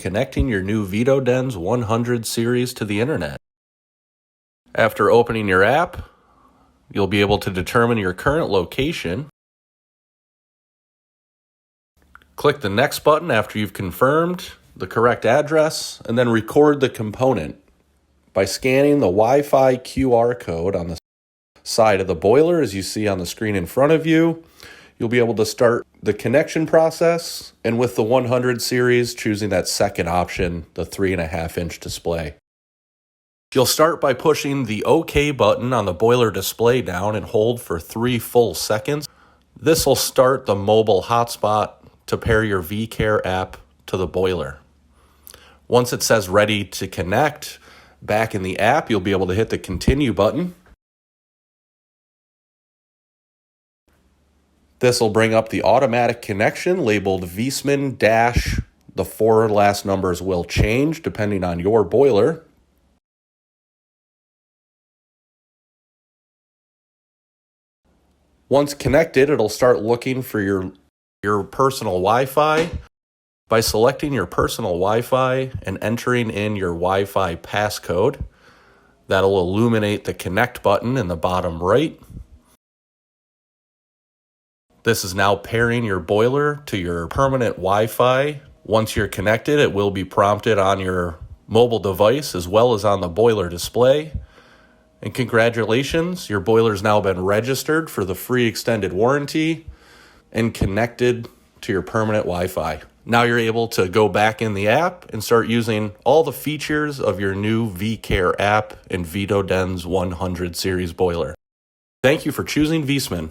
connecting your new Vitodens 100 series to the internet. After opening your app, you'll be able to determine your current location. Click the next button after you've confirmed the correct address, and then record the component by scanning the Wi-Fi QR code on the side of the boiler as you see on the screen in front of you. You'll be able to start the connection process, and with the 100 series, choosing that second option, the 3.5-inch display. You'll start by pushing the OK button on the boiler display down and hold for 3 full seconds. This will start the mobile hotspot to pair your ViCare app to the boiler. Once it says ready to connect, back in the app, you'll be able to hit the continue button. This will bring up the automatic connection labeled Viessmann dash. The 4 last numbers will change depending on your boiler. Once connected, it'll start looking for your personal Wi-Fi. By selecting your personal Wi-Fi and entering in your Wi-Fi passcode, that'll illuminate the connect button in the bottom right. This is now pairing your boiler to your permanent Wi-Fi. Once you're connected, it will be prompted on your mobile device as well as on the boiler display. And congratulations, your boiler's now been registered for the free extended warranty and connected to your permanent Wi-Fi. Now you're able to go back in the app and start using all the features of your new ViCare app and Vitodens 100 series boiler. Thank you for choosing Viessmann.